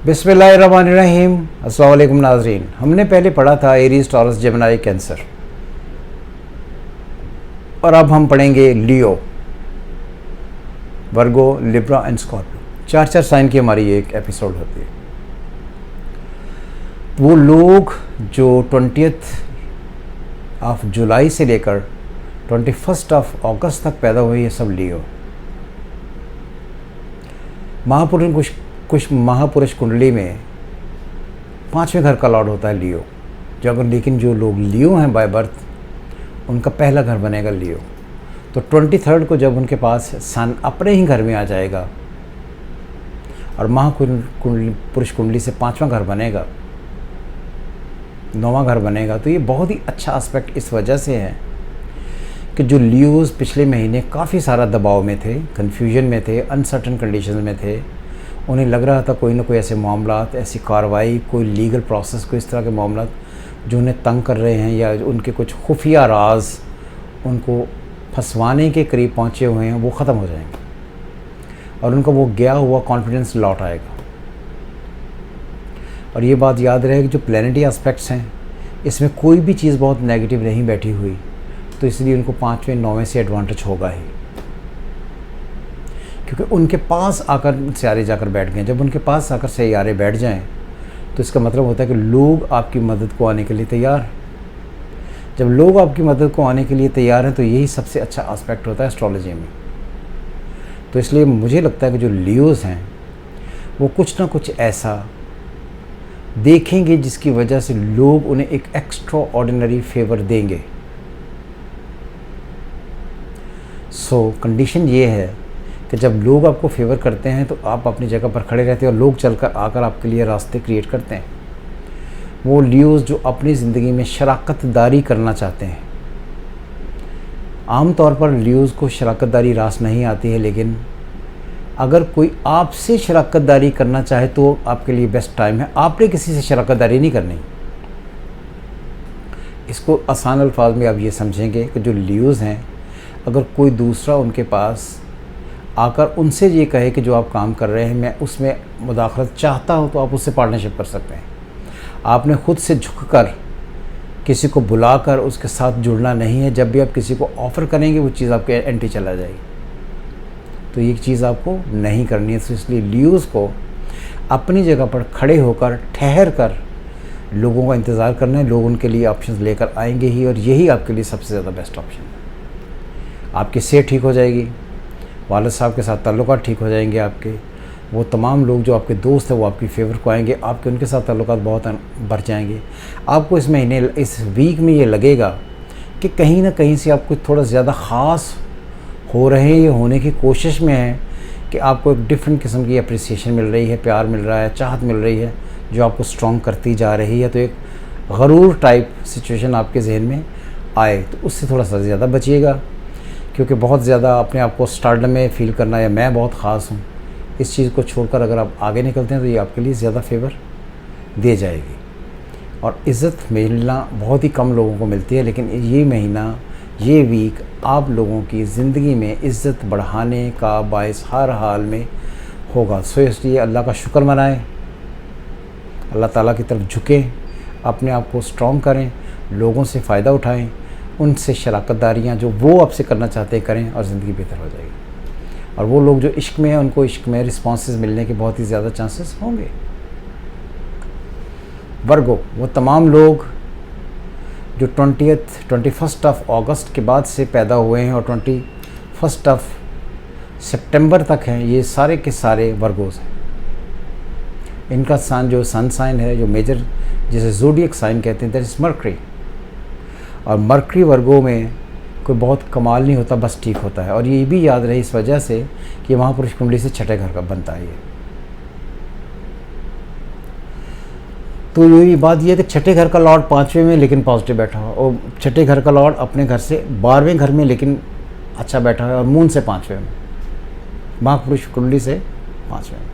बिस्मिल्लाहिर्रहमानिर्रहीम। अस्सलाम वालेकुम नाज़रीन। हमने पहले पढ़ा था एरीज, टॉरस, जेमिनी, कैंसर, और अब हम पढ़ेंगे लियो, वर्गो, लिब्रा एंड स्कॉर्पियो। चार साइन की हमारी एक एपिसोड होती है। वो लोग जो 20 जुलाई से लेकर 21 अगस्त तक पैदा हुए, ये सब लियो। कुछ महापुरुष कुंडली में 5वें घर का लॉर्ड होता है लियो। लेकिन जो लोग लियो हैं बाय बर्थ, उनका पहला घर बनेगा लियो। तो 23 को जब उनके पास सन अपने ही घर में आ जाएगा और महापुरुष कुंडली से 5वां घर बनेगा, 9वां घर बनेगा, तो ये बहुत ही अच्छा एस्पेक्ट इस वजह से है कि जो लियोज़ पिछले महीने काफ़ी सारा दबाव में थे, कन्फ्यूजन में थे, अनसर्टन कंडीशन में थे, उन्हें लग रहा था कोई ना कोई ऐसे मामलात, ऐसी कार्रवाई, कोई लीगल प्रोसेस, कोई इस तरह के मामलात जो उन्हें तंग कर रहे हैं या उनके कुछ खुफिया राज उनको फंसवाने के करीब पहुँचे हुए हैं, वो ख़त्म हो जाएंगे और उनका वो गया हुआ कॉन्फिडेंस लौट आएगा। और ये बात याद रहे कि जो प्लैनेटरी एस्पेक्ट्स हैं, इसमें कोई भी चीज़ बहुत नेगेटिव नहीं बैठी हुई, तो इसलिए उनको 5वें 9वें से एडवांटेज होगा ही, क्योंकि उनके पास आकर सियारे जाकर बैठ गए। जब उनके पास आकर सियारे बैठ जाएं तो इसका मतलब होता है कि लोग आपकी मदद को आने के लिए तैयार हैं। जब लोग आपकी मदद को आने के लिए तैयार हैं तो यही सबसे अच्छा एस्पेक्ट होता है एस्ट्रोलॉजी में। तो इसलिए मुझे लगता है कि जो लियोज़ हैं वो कुछ ना कुछ ऐसा देखेंगे जिसकी वजह से लोग उन्हें एक एक्स्ट्रा ऑर्डिनरी फेवर देंगे। सो कंडीशन ये है कि जब लोग आपको फेवर करते हैं तो आप अपनी जगह पर खड़े रहते हैं और लोग चलकर आकर आपके लिए रास्ते क्रिएट करते हैं। वो लियोज़ जो अपनी ज़िंदगी में शराकतदारी करना चाहते हैं, आम तौर पर लियोज़ को शराकतदारी रास नहीं आती है, लेकिन अगर कोई आपसे शराकतदारी करना चाहे तो आपके लिए बेस्ट टाइम है। आपने किसी से शराकतदारी नहीं करनी। इसको आसान अल्फाज में आप ये समझेंगे कि जो लियोज़ हैं, अगर कोई दूसरा उनके पास आकर उनसे ये कहे कि जो आप काम कर रहे हैं मैं उसमें मुदाखलत चाहता हूँ, तो आप उससे पार्टनरशिप कर सकते हैं। आपने ख़ुद से झुककर किसी को बुलाकर उसके साथ जुड़ना नहीं है। जब भी आप किसी को ऑफ़र करेंगे वो चीज़ आपके एंटी चला जाएगी, तो ये चीज़ आपको नहीं करनी है। तो इसलिए लियोज़ को अपनी जगह पर खड़े होकर ठहर कर लोगों का इंतज़ार करना है। लोग उनके लिए ऑप्शंस लेकर आएंगे ही, और यही आपके लिए सबसे ज़्यादा बेस्ट ऑप्शन है। आपकी सेहत ठीक हो जाएगी, वालिद साहब के साथ ताल्लुकात ठीक हो जाएंगे आपके, वो तमाम लोग जो आपके दोस्त हैं वो आपकी फेवर को आएंगे, आपके उनके साथ ताल्लुकात बहुत बढ़ जाएंगे। आपको इस महीने, इस वीक में ये लगेगा कि कहीं ना कहीं से आप कुछ थोड़ा ज़्यादा ख़ास हो रहे हैं, ये होने की कोशिश में है कि आपको एक डिफरेंट किस्म की अप्रिसिएशन मिल रही है, प्यार मिल रहा है, चाहत मिल रही है जो आपको स्ट्रॉन्ग करती जा रही है। तो एक गरूर टाइप सिचुएशन आपके जहन में आए तो उससे थोड़ा सा ज़्यादा बचिएगा, क्योंकि बहुत ज़्यादा अपने आप को स्टारडम में फ़ील करना या मैं बहुत ख़ास हूँ, इस चीज़ को छोड़कर अगर आप आगे निकलते हैं तो ये आपके लिए ज़्यादा फेवर दे जाएगी। और इज़्ज़त मिलना बहुत ही कम लोगों को मिलती है, लेकिन ये महीना, ये वीक आप लोगों की ज़िंदगी में इज़्ज़त बढ़ाने का बायस हर हाल में होगा। सो इसलिए अल्लाह का शुक्र मनाएं, अल्लाह ताला की तरफ झुकें, अपने आप को स्ट्रॉन्ग करें, लोगों से फ़ायदा उठाएं, उनसे शराकतदारियाँ जो वो आपसे करना चाहते हैं करें, और ज़िंदगी बेहतर हो जाएगी। और वो लोग जो इश्क में हैं उनको इश्क में रिस्पॉन्सेस मिलने के बहुत ही ज़्यादा चांसेस होंगे। वर्गो, वो तमाम लोग जो 21 अगस्त के बाद से पैदा हुए हैं और 21 सितंबर तक हैं, ये सारे के सारे वर्गोज़ हैं। इनका सन जो सन साइन है, जो मेजर जिसे ज़ोडिएक साइन कहते हैं, दैट इज़ मर्करी। और मर्करी वर्गों में कोई बहुत कमाल नहीं होता, बस ठीक होता है। और ये भी याद रहे इस वजह से कि महापुरुष कुंडली से छठे घर का बनता है ये। तो यही बात ये है कि छठे घर का लॉर्ड 5वें में लेकिन पॉजिटिव बैठा हो, और छठे घर का लॉर्ड अपने घर से 12वें घर में लेकिन अच्छा बैठा है, और मून से 5वें में, महापुरुष कुंडली से 5वें में।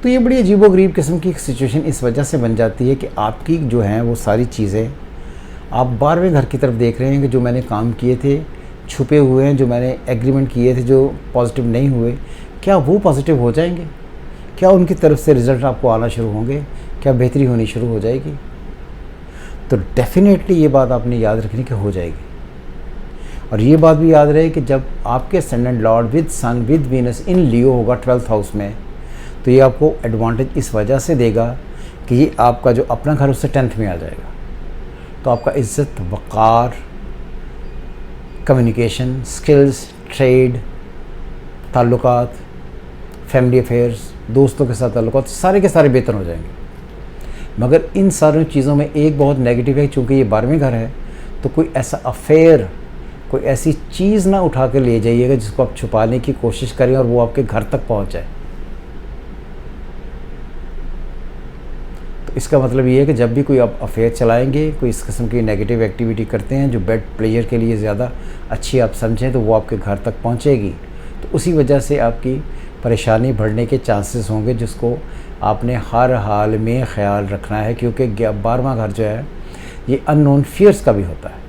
तो ये बड़ी अजीबोगरीब किस्म की सिचुएशन इस वजह से बन जाती है कि आपकी जो हैं वो सारी चीज़ें आप 12वें घर की तरफ देख रहे हैं कि जो मैंने काम किए थे छुपे हुए हैं, जो मैंने एग्रीमेंट किए थे जो पॉजिटिव नहीं हुए, क्या वो पॉजिटिव हो जाएंगे? क्या उनकी तरफ से रिज़ल्ट आपको आना शुरू होंगे? क्या बेहतरी होनी शुरू हो जाएगी? तो डेफिनेटली ये बात आपने याद रखनी कि हो जाएगी। और ये बात भी याद रहे कि जब आपके ascendant lord with sun with Venus in Leo होगा 12th हाउस में, तो ये आपको एडवांटेज इस वजह से देगा कि ये आपका जो अपना घर उससे 10th में आ जाएगा। तो आपका इज़्ज़त, वक़ार, कम्युनिकेशन स्किल्स, ट्रेड, ताल्लुकात, फैमिली अफेयर्स, दोस्तों के साथ ताल्लुकात सारे के सारे बेहतर हो जाएंगे। मगर इन सारी चीज़ों में एक बहुत नेगेटिव है, चूँकि ये 12वें घर है, तो कोई ऐसा अफेयर, कोई ऐसी चीज़ ना उठा के ले जाइएगा जिसको आप छुपाने की कोशिश करें और वो आपके घर तक पहुंच जाए। तो इसका मतलब ये है कि जब भी कोई आप अफेयर चलाएंगे, कोई इस किस्म की नेगेटिव एक्टिविटी करते हैं जो बेड प्लेयर के लिए ज़्यादा अच्छी आप समझें, तो वो आपके घर तक पहुंचेगी। तो उसी वजह से आपकी परेशानी बढ़ने के चांसेस होंगे, जिसको आपने हर हाल में ख्याल रखना है, क्योंकि 12वां घर जो है ये अननोन फियर्स का भी होता है।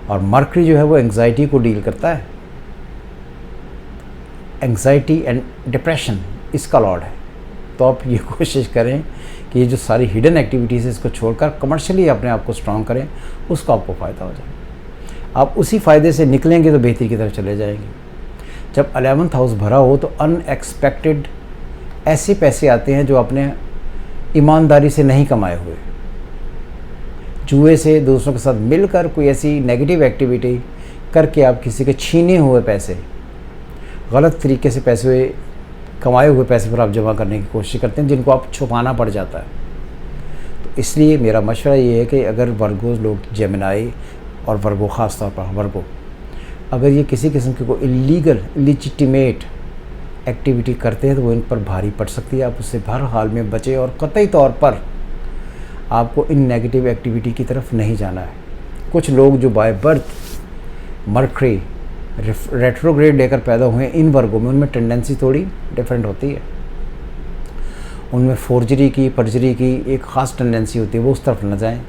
और मर्करी जो है वो एंग्जाइटी को डील करता है। एंग्जाइटी एंड डिप्रेशन इसका लॉर्ड है। तो आप ये कोशिश करें कि ये जो सारी हिडन एक्टिविटीज़ है इसको छोड़कर कमर्शियली अपने आप को स्ट्रॉन्ग करें, उसको आपको फ़ायदा हो जाए। आप उसी फ़ायदे से निकलेंगे तो बेहतरी की तरफ चले जाएंगे। जब 11th हाउस भरा हो तो अनएक्सपेक्टेड ऐसे पैसे आते हैं जो आपने ईमानदारी से नहीं कमाए हुए, जुए से, दूसरों के साथ मिलकर कोई ऐसी नेगेटिव एक्टिविटी करके आप किसी के छीने हुए पैसे, गलत तरीके से पैसे, कमाए हुए पैसे पर आप जमा करने की कोशिश करते हैं, जिनको आप छुपाना पड़ जाता है। तो इसलिए मेरा मशवरा ये है कि अगर वर्गो लोग, जेमिनाई और वर्गो ख़ास तौर पर वर्गो, अगर ये किसी किस्म की कोई इलीगल इलिजिटिमेट एक्टिविटी करते हैं तो वो इन पर भारी पड़ सकती है। आप उससे हर हाल में बचें और कतई तौर पर आपको इन नेगेटिव एक्टिविटी की तरफ नहीं जाना है। कुछ लोग जो बाय बर्थ मर्करी रेट्रोग्रेड लेकर पैदा हुए इन वर्गों में, उनमें टेंडेंसी थोड़ी डिफरेंट होती है। उनमें फोर्जरी की, परजरी की एक ख़ास टेंडेंसी होती है, वो उस तरफ न जाएं।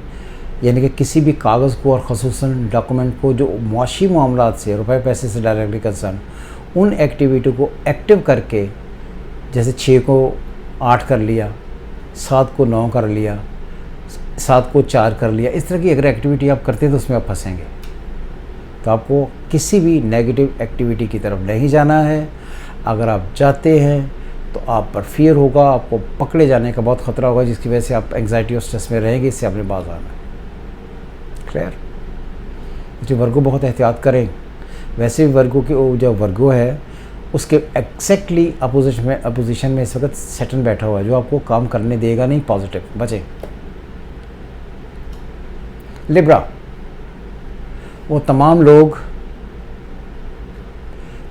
यानी कि किसी भी कागज़ को और ख़ुसूसन डॉक्यूमेंट को जो मुआशी मामलात से, रुपए पैसे से डायरेक्टली कंसर्न, उन एक्टिविटी को एक्टिव करके, जैसे 6 को 8 कर लिया, 7 को 9 कर लिया, 7 को 4 कर लिया, इस तरह की अगर एक्टिविटी आप करते हैं तो उसमें आप फंसेंगे। तो आपको किसी भी नेगेटिव एक्टिविटी की तरफ नहीं जाना है। अगर आप जाते हैं तो आप पर फियर होगा, आपको पकड़े जाने का बहुत ख़तरा होगा, जिसकी वजह से आप एंग्जाइटी और स्ट्रेस में रहेंगे। इससे आपने बाज आना है। क्लियर? जो वर्गो बहुत एहतियात करें। वैसे भी वर्गो की जो वर्गो है उसके एग्जैक्टली अपोजिशन में इस वक्त सैटर्न बैठा हुआ है, जो आपको काम करने देगा नहीं पॉजिटिव। बचें। लिब्रा, वो तमाम लोग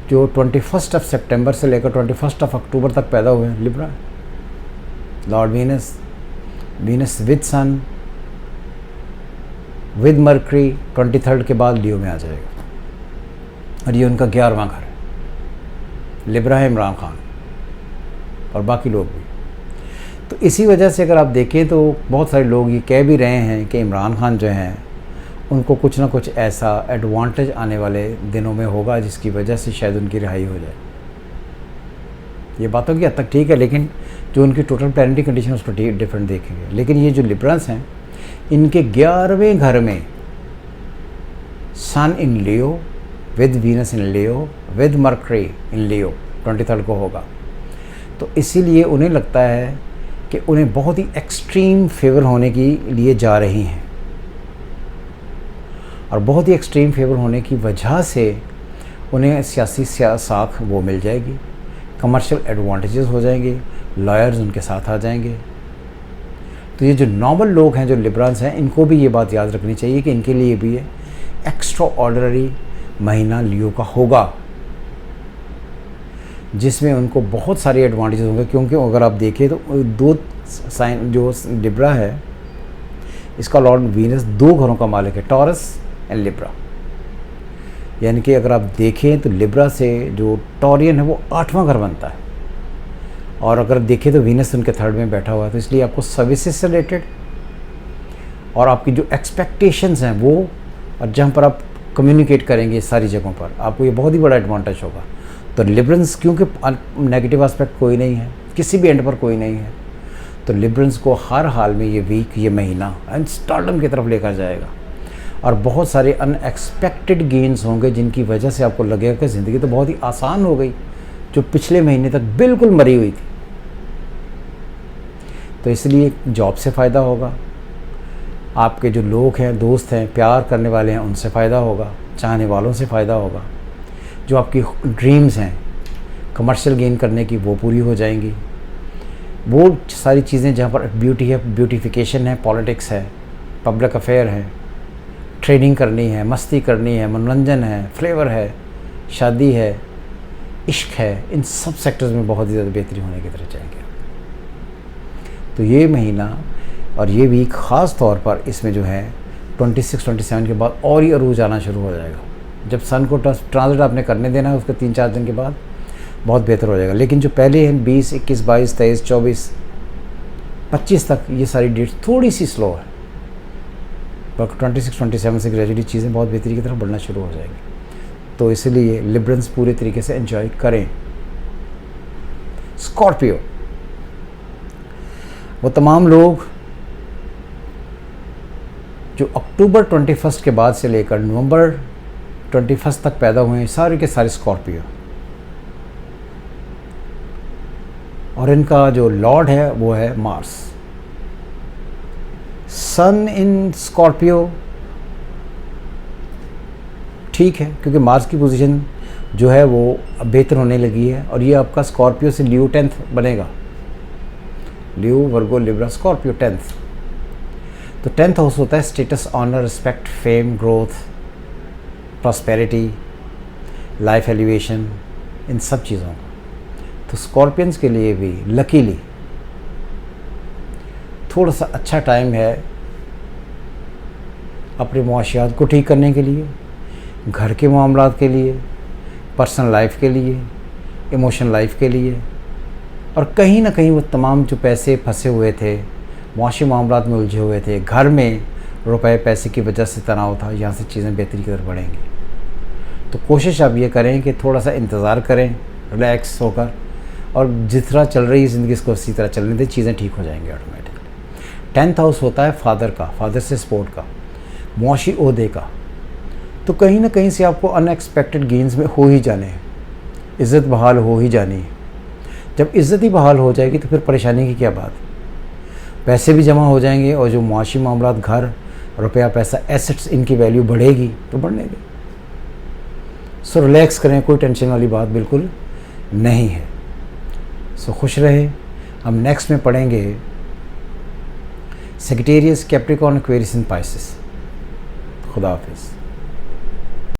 जो 21 सितंबर से लेकर 21 अक्टूबर तक पैदा हुए हैं, Libra, Lord Venus, Venus with sun with mercury 23 के बाद लियो में आ जाएगा और ये उनका 11वां घर है। लिब्रा है इमरान खान और बाकी लोग भी। तो इसी वजह से अगर आप देखें तो बहुत सारे लोग ये कह भी रहे हैं कि इमरान खान जो हैं उनको कुछ ना कुछ ऐसा एडवांटेज आने वाले दिनों में होगा जिसकी वजह से शायद उनकी रिहाई हो जाए। ये बातों की हद तक ठीक है, लेकिन जो उनकी टोटल प्लानिटरी कंडीशन उसको डिफरेंट देखेंगे। लेकिन ये जो लिब्रल्स हैं, इनके 11वें घर में sun in Leo with Venus in Leo with Mercury in Leo 23 को होगा। तो इसीलिए उन्हें लगता है कि उन्हें बहुत ही एक्सट्रीम फेवर होने के लिए जा रही हैं और बहुत ही एक्सट्रीम फेवर होने की वजह से उन्हें सियासी साख वो मिल जाएगी, कमर्शियल एडवांटेजेस हो जाएंगे, लॉयर्स उनके साथ आ जाएंगे। तो ये जो नॉर्मल लोग हैं, जो लिब्रल्स हैं, इनको भी ये बात याद रखनी चाहिए कि इनके लिए भी ये एक्स्ट्रा ऑर्डिनरी महीना लियो का होगा, जिसमें उनको बहुत सारे एडवांटेजेस होंगे। क्योंकि अगर आप देखें तो 2 साइन जो लिब्रा है, इसका लॉर्ड वीनस 2 घरों का मालिक है, टॉरस एंड लिब्रा। यानी कि अगर आप देखें तो लिब्रा से जो टॉरियन है वो 8वां घर बनता है, और अगर देखें तो वीनस उनके 3rd में बैठा हुआ है। तो इसलिए आपको सर्विसेज से रिलेटेड और आपकी जो एक्सपेक्टेशंस हैं वो, और जहाँ पर आप कम्युनिकेट करेंगे सारी जगहों पर, आपको ये बहुत ही बड़ा एडवांटेज होगा। तो लिब्रल्स क्योंकि नेगेटिव एस्पेक्ट कोई नहीं है, किसी भी एंड पर कोई नहीं है। तो लिबरल्स को हर हाल में ये वीक, ये महीना एंड स्टारडम की तरफ लेकर जाएगा और बहुत सारे अनएक्सपेक्टेड गेन्स होंगे जिनकी वजह से आपको लगेगा कि ज़िंदगी तो बहुत ही आसान हो गई, जो पिछले महीने तक बिल्कुल मरी हुई थी। तो इसलिए जॉब से फ़ायदा होगा, आपके जो लोग हैं, दोस्त हैं, प्यार करने वाले हैं, उनसे फ़ायदा होगा, चाहने वालों से फ़ायदा होगा। जो आपकी ड्रीम्स हैं कमर्शियल गेन करने की, वो पूरी हो जाएंगी। वो सारी चीज़ें जहाँ पर ब्यूटी है, ब्यूटिफिकेशन है, पॉलिटिक्स है, पब्लिक अफेयर है, ट्रेडिंग करनी है, मस्ती करनी है, मनोरंजन है, फ्लेवर है, शादी है, इश्क है, इन सब सेक्टर्स में बहुत ही ज़्यादा बेहतरी होने की तरफ जाएंगे। तो ये महीना और ये वीक ख़ास तौर पर इसमें जो है 26-27 के बाद और ही अरूज आना शुरू हो जाएगा। जब सन को ट्रांजिट आपने करने देना है उसके 3-4 दिन के बाद बहुत बेहतर हो जाएगा। लेकिन जो पहले हैं 20, 21, 22, 23, 24, 25 तक ये सारी डेट्स थोड़ी सी स्लो है, पर 26-27 से ग्रेजुअली चीज़ें बहुत बेहतरी की तरफ बढ़ना शुरू हो जाएंगी। तो इसलिए लिबरल्स पूरे तरीके से एंजॉय करें। स्कॉर्पियो, वो तमाम लोग जो अक्टूबर 21 के बाद से लेकर नवंबर 21 तक पैदा हुए हैं, सारे के सारे स्कॉर्पियो, और इनका जो लॉर्ड है वो है मार्स। सन इन स्कॉर्पियो ठीक है, क्योंकि मार्स की पोजीशन जो है वो बेहतर होने लगी है और ये आपका स्कॉर्पियो से लियो 10th बनेगा। Leo, Virgo, Libra, Scorpio 10th। तो 10th हाउस होता है status, honour, respect, fame, growth, prosperity, life elevation, इन सब चीज़ों का। तो स्कॉर्पियंस के लिए भी लकीली थोड़ा सा अच्छा टाइम है अपने मुआशियात को ठीक करने के लिए, घर के मामलात के लिए, पर्सनल लाइफ के लिए, इमोशनल लाइफ के लिए, और कहीं ना कहीं वो तमाम जो पैसे फंसे हुए थे, मुआशी मामलात में उलझे हुए थे, घर में रुपए पैसे की वजह से तनाव था, यहाँ से चीज़ें बेहतरी की तरफ बढ़ेंगी। तो कोशिश आप ये करें कि थोड़ा सा इंतज़ार करें रिलैक्स होकर, और जिस तरह चल रही है ज़िंदगी इसको उसी तरह चलने दें, चीज़ें ठीक हो जाएंगी ऑटोमेटिकली। 10th हाउस होता है फादर का, फादर से सपोर्ट का, मुआशी ओहदे का। तो कहीं ना कहीं से आपको अनएक्सपेक्टेड गेन्स में हो ही जाने हैं, इज़्ज़त बहाल हो ही जानी है। जब इज़्ज़त ही बहाल हो जाएगी तो फिर परेशानी की क्या बात, पैसे भी जमा हो जाएंगे, और जो मुआशी मामलात, घर, रुपया, पैसा, एसेट्स, इनकी वैल्यू बढ़ेगी तो बढ़ने दें। सो रिलैक्स करें, कोई टेंशन वाली बात बिल्कुल नहीं है। सो खुश रहें। हम नेक्स्ट में पढ़ेंगे Sagittarius, Capricorn, Aquarius and Pisces. खुदा हाफिज़।